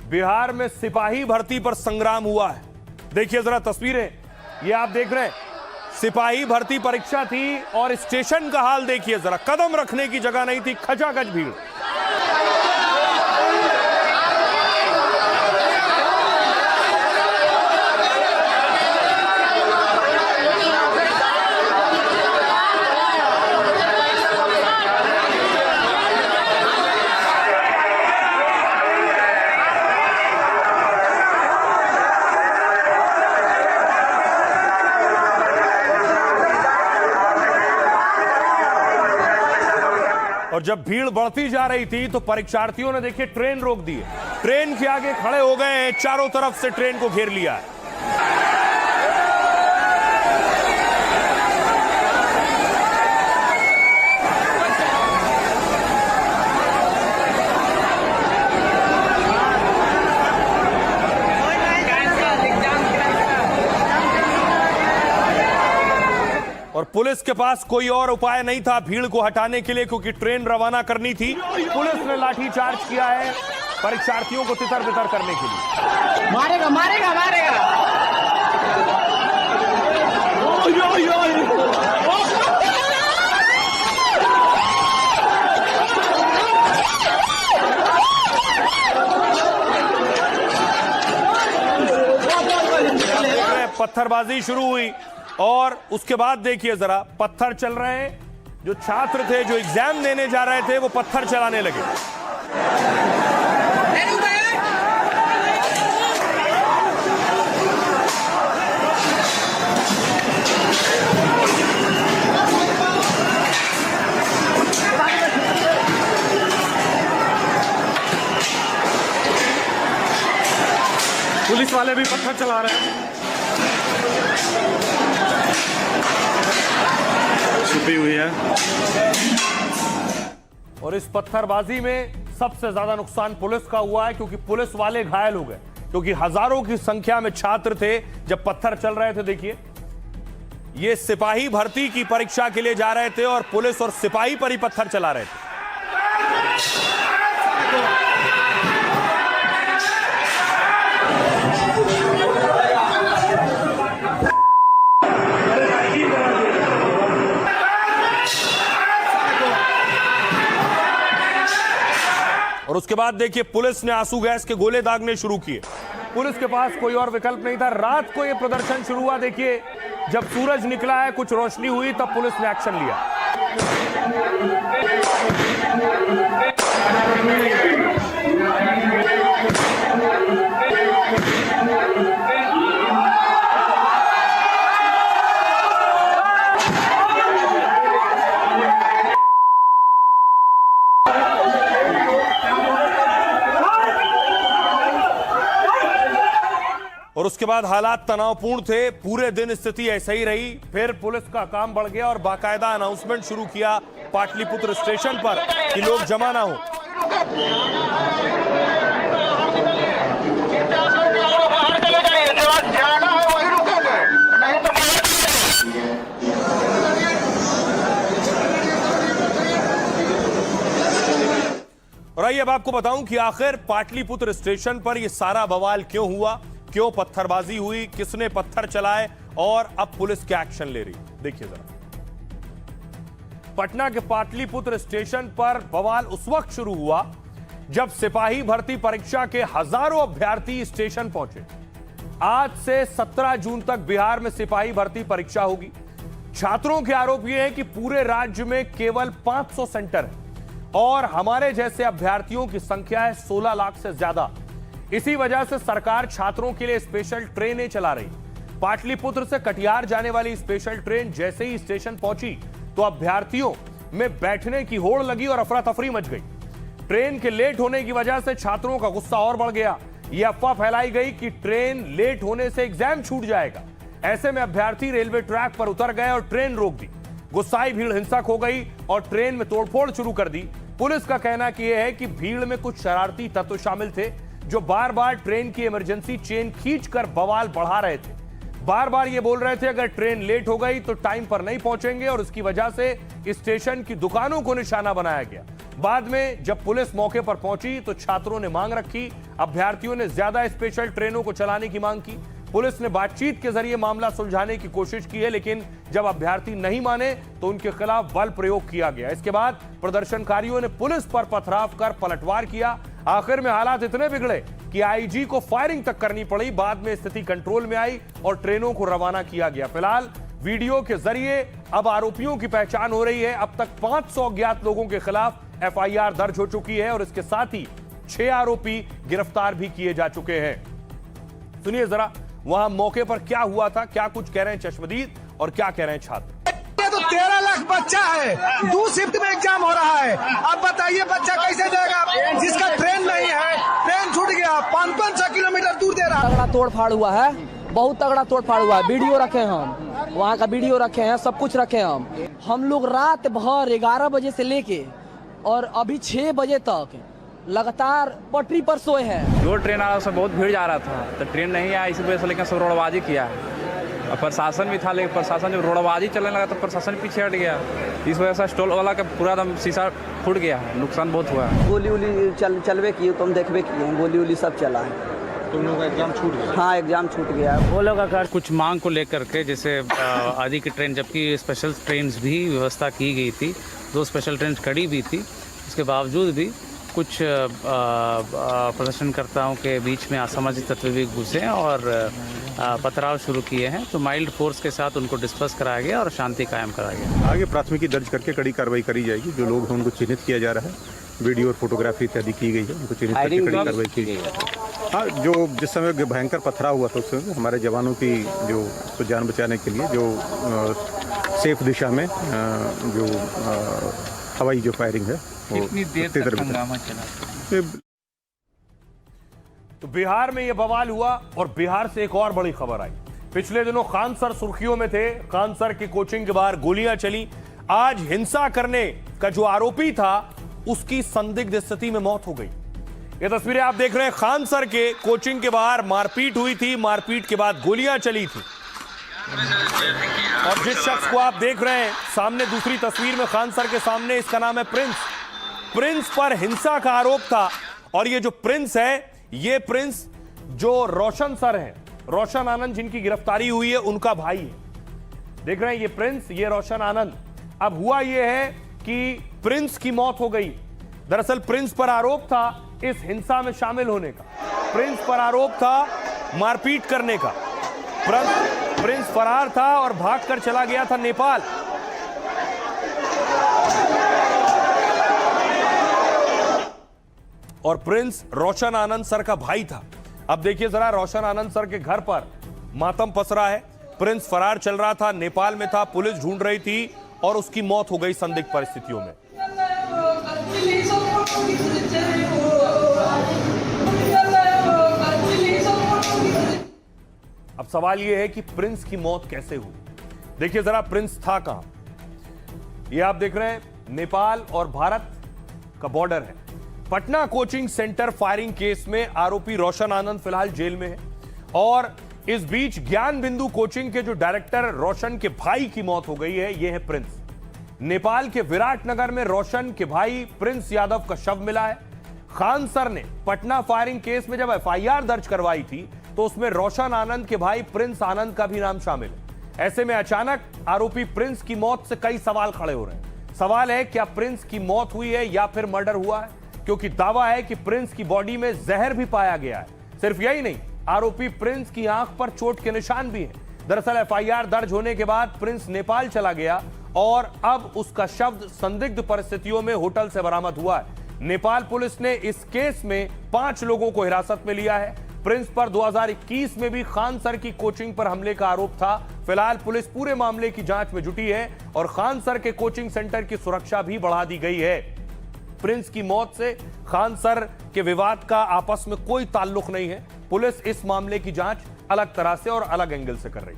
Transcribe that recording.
बिहार में सिपाही भर्ती पर संग्राम हुआ है। देखिए जरा तस्वीरें, ये आप देख रहे हैं, सिपाही भर्ती परीक्षा थी और स्टेशन का हाल देखिए जरा, कदम रखने की जगह नहीं थी, खचाखच भीड़। और जब भीड़ बढ़ती जा रही थी तो परीक्षार्थियों ने देखिए ट्रेन रोक दी है, ट्रेन के आगे खड़े हो गए हैं, चारों तरफ से ट्रेन को घेर लिया है। और पुलिस के पास कोई और उपाय नहीं था भीड़ को हटाने के लिए, क्योंकि ट्रेन रवाना करनी थी। पुलिस ने लाठीचार्ज किया है परीक्षार्थियों को तितर बितर करने के लिए। मारेगा मारेगा मारेगा। पत्थरबाजी शुरू हुई और उसके बाद देखिए जरा, पत्थर चल रहे हैं, जो छात्र थे जो एग्जाम देने जा रहे थे वो पत्थर चलाने लगे। पुलिस वाले भी पत्थर चला रहे हैं, छुपी हुई है। और इस पत्थरबाजी में सबसे ज्यादा नुकसान पुलिस का हुआ है, क्योंकि पुलिस वाले घायल हो गए, क्योंकि हजारों की संख्या में छात्र थे जब पत्थर चल रहे थे। देखिए, ये सिपाही भर्ती की परीक्षा के लिए जा रहे थे और पुलिस और सिपाही पर ही पत्थर चला रहे थे। और उसके बाद देखिए, पुलिस ने आंसू गैस के गोले दागने शुरू किए। पुलिस के पास कोई और विकल्प नहीं था। रात को यह प्रदर्शन शुरू हुआ। देखिए, जब सूरज निकला है, कुछ रोशनी हुई, तब पुलिस ने एक्शन लिया। और उसके बाद हालात तनावपूर्ण थे, पूरे दिन स्थिति ऐसे ही रही। फिर पुलिस का काम बढ़ गया और बाकायदा अनाउंसमेंट शुरू किया पाटलिपुत्र स्टेशन पर कि लोग जमा ना हो। और आइए अब आपको बताऊं कि आखिर पाटलिपुत्र स्टेशन पर यह सारा बवाल क्यों हुआ, क्यों पत्थरबाजी हुई, किसने पत्थर चलाए और अब पुलिस क्या एक्शन ले रही। देखिए जरा, पटना के पाटलिपुत्र स्टेशन पर बवाल उस वक्त शुरू हुआ जब सिपाही भर्ती परीक्षा के हजारों अभ्यर्थी स्टेशन पहुंचे। आज से 17 जून तक बिहार में सिपाही भर्ती परीक्षा होगी। छात्रों के आरोप यह है कि पूरे राज्य में केवल 500 सेंटर है और हमारे जैसे अभ्यर्थियों की संख्या है 16 लाख से ज्यादा। इसी वजह से सरकार छात्रों के लिए स्पेशल ट्रेनें चला रही। पाटलिपुत्र से कटिहार जाने वाली स्पेशल ट्रेन जैसे ही स्टेशन पहुंची तो अभ्यर्थियों में बैठने की होड़ लगी और अफरा तफरी मच गई। ट्रेन के लेट होने की वजह से छात्रों का गुस्सा और बढ़ गया। यह अफवाह फैलाई गई कि ट्रेन लेट होने से एग्जाम छूट जाएगा। ऐसे में अभ्यर्थी रेलवे ट्रैक पर उतर गए और ट्रेन रोक दी। गुस्साई भीड़ हिंसक हो गई और ट्रेन में तोड़फोड़ शुरू कर दी। पुलिस का कहना कि यह है कि भीड़ में कुछ शरारती तत्व शामिल थे जो बार बार ट्रेन की इमरजेंसी चेन खींचकर बवाल बढ़ा रहे थे। बार बार ये बोल रहे थे अगर ट्रेन लेट हो गई तो टाइम पर नहीं पहुंचेंगे और उसकी वजह से स्टेशन की दुकानों को निशाना बनाया गया। बाद में जब पुलिस मौके पर पहुंची तो छात्रों ने मांग रखी, अभ्यर्थियों ने ज्यादा स्पेशल ट्रेनों को चलाने की मांग की। पुलिस ने बातचीत के जरिए मामला सुलझाने की कोशिश की है, लेकिन जब अभ्यर्थी नहीं माने तो उनके खिलाफ बल प्रयोग किया गया। इसके बाद प्रदर्शनकारियों ने पुलिस पर पथराव कर पलटवार किया। आखिर में हालात इतने बिगड़े कि आईजी को फायरिंग तक करनी पड़ी। बाद में स्थिति कंट्रोल में आई और ट्रेनों को रवाना किया गया। फिलहाल वीडियो के जरिए अब आरोपियों की पहचान हो रही है। अब तक 500 अज्ञात लोगों के खिलाफ एफआईआर दर्ज हो चुकी है और इसके साथ ही 6 आरोपी गिरफ्तार भी किए जा चुके हैं। सुनिए जरा वहां मौके पर क्या हुआ था, क्या कुछ कह रहे हैं चश्मदीद और क्या कह रहे हैं छात्र। ये तो 13 लाख बच्चा है, 2 शिफ्ट में एग्जाम हो रहा है। अब बताइए बच्चा कैसे देगा जिसका ट्रेन नहीं है, ट्रेन छूट गया, 500 किलोमीटर दूर दे रहा है। तगड़ा तोड़ फाड़ हुआ है, बहुत तगड़ा तोड़ फाड़ हुआ है। वीडियो रखे हम, वहाँ का वीडियो रखे हैं, सब कुछ रखे हम लोग रात भर 11 बजे से लेके और अभी 6 बजे तक लगातार पटरी पर सोए हैं। जो ट्रेन आ रहा उसमें बहुत भीड़ जा रहा था, तो ट्रेन नहीं आया, इसी वजह से लेकिन सब रोडबाजी किया है। और प्रशासन भी था, लेकिन प्रशासन जब रोडबाजी चलने लगा तो प्रशासन पीछे हट गया। इस वजह से स्टॉल वाला का पूरा दम शीशा फूट गया है, नुकसान बहुत हुआ है। गोली उली चलवे की तुम देखबे किए, गोली उली सब चला है। तुम लोगों का एग्जाम छूट गया? हाँ, एग्जाम छूट गया। वो लोग का कुछ मांग को लेकर के, जैसे आदि की ट्रेन, जबकि स्पेशल ट्रेन भी व्यवस्था की गई थी, 2 स्पेशल ट्रेन खड़ी भी थी, उसके बावजूद भी कुछ प्रदर्शनकर्ताओं के बीच में असामाजिक तत्व भी घुसे और पथराव शुरू किए हैं। तो माइल्ड फोर्स के साथ उनको डिस्पर्स कराया गया और शांति कायम कराया गया। आगे प्राथमिकी दर्ज करके कड़ी कार्रवाई करी जाएगी। जो लोग हैं उनको चिन्हित किया जा रहा है, वीडियो और फोटोग्राफी इत्यादि की गई है, उनको चिन्हित करके कड़ी कार्रवाई की गई है। हाँ, जो जिस समय भयंकर पथराव हुआ था उस समय हमारे जवानों की जो जान बचाने के लिए जो सेफ दिशा में जो हवाई जो फायरिंग है, कितनी देर तक हंगामा चला? तो बिहार में यह बवाल हुआ और बिहार से एक और बड़ी खबर आई। पिछले दिनों खान सर सुर्खियों में थे, खान सर की कोचिंग के बाहर गोलियां चली। आज हिंसा करने का जो आरोपी था उसकी संदिग्ध स्थिति में मौत हो गई। ये तस्वीरें आप देख रहे हैं, खान सर के कोचिंग के बाहर मारपीट हुई थी, मारपीट के बाद गोलियां चली थी। और जिस शख्स को आप देख रहे हैं सामने दूसरी तस्वीर में खान सर के सामने, इसका नाम है प्रिंस। प्रिंस पर हिंसा का आरोप था और ये जो प्रिंस है, ये प्रिंस जो रोशन सर हैं, रोशन आनंद जिनकी गिरफ्तारी हुई है, उनका भाई है। देख रहे हैं ये प्रिंस, ये रोशन आनंद। अब हुआ ये है कि प्रिंस की मौत हो गई। दरअसल प्रिंस पर आरोप था इस हिंसा में शामिल होने का, प्रिंस पर आरोप था मारपीट करने का। प्रिंस फरार था और भागकर चला गया था नेपाल। और प्रिंस रोशन आनंद सर का भाई था। अब देखिए जरा, रोशन आनंद सर के घर पर मातम पसरा है। प्रिंस फरार चल रहा था, नेपाल में था, पुलिस ढूंढ रही थी और उसकी मौत हो गई संदिग्ध परिस्थितियों में। अब सवाल यह है कि प्रिंस की मौत कैसे हुई। देखिए जरा, प्रिंस था कहां। यह आप देख रहे हैं, नेपाल और भारत का बॉर्डर है। Patna coaching centre firing case में आरोपी रोशन आनंद फिलहाल जेल में है और इस बीच ज्ञान बिंदु कोचिंग के जो डायरेक्टर रोशन के भाई की मौत हो गई है। यह है प्रिंस। नेपाल के विराटनगर में रोशन के भाई प्रिंस यादव का शव मिला है। खान सर ने पटना फायरिंग केस में जब एफआईआर दर्ज करवाई थी तो उसमें रोशन आनंद के भाई प्रिंस आनंद का भी नाम शामिल है। ऐसे में अचानक आरोपी प्रिंस की मौत से कई सवाल खड़े हो रहे हैं। सवाल है, क्या प्रिंस की मौत हुई है या फिर मर्डर हुआ है? क्योंकि दावा है कि प्रिंस की बॉडी में जहर भी पाया गया है। सिर्फ यही नहीं, आरोपी प्रिंस की आंख पर चोट के निशान भी हैं। दरअसल एफआईआर दर्ज होने के बाद प्रिंस नेपाल चला गया और अब उसका शव संदिग्ध परिस्थितियों में होटल से बरामद हुआ है। नेपाल पुलिस ने इस केस में 5 लोगों को हिरासत में लिया है। प्रिंस पर 2021 में भी खान सर की कोचिंग पर हमले का आरोप था। फिलहाल पुलिस पूरे मामले की जांच में जुटी है और खान सर के कोचिंग सेंटर की सुरक्षा भी बढ़ा दी गई है। प्रिंस की मौत से खान सर के विवाद का आपस में कोई ताल्लुक नहीं है। पुलिस इस मामले की जांच अलग तरह से और अलग एंगल से कर रही है।